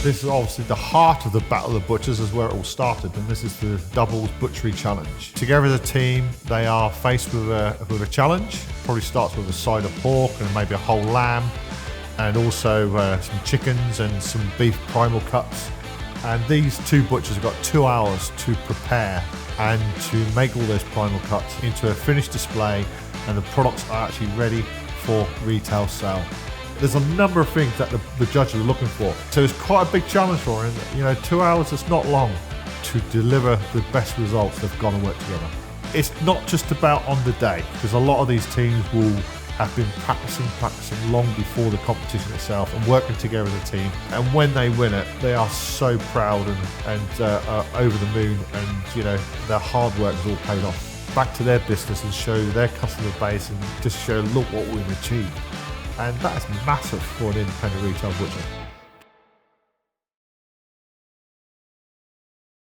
This is obviously the heart of the Battle of the Butchers, is where it all started, and this is the Doubles Butchery Challenge. Together as a team, they are faced with a challenge. Probably starts with a side of pork and maybe a whole lamb, and also some chickens and some beef primal cuts. And these two butchers have got 2 hours to prepare and to make all those primal cuts into a finished display, and the products are actually ready for retail sale. There's a number of things that the judges are looking for. So it's quite a big challenge for them. You know, 2 hours is not long to deliver the best results. They've got to work together. It's not just about on the day, because a lot of these teams will have been practicing long before the competition itself and working together as a team. And when they win it, they are so proud and over the moon, and you know, their hard work is all paid off. Back to their business and show their customer base and just show, look what we've achieved. And that is massive for an independent retail butcher.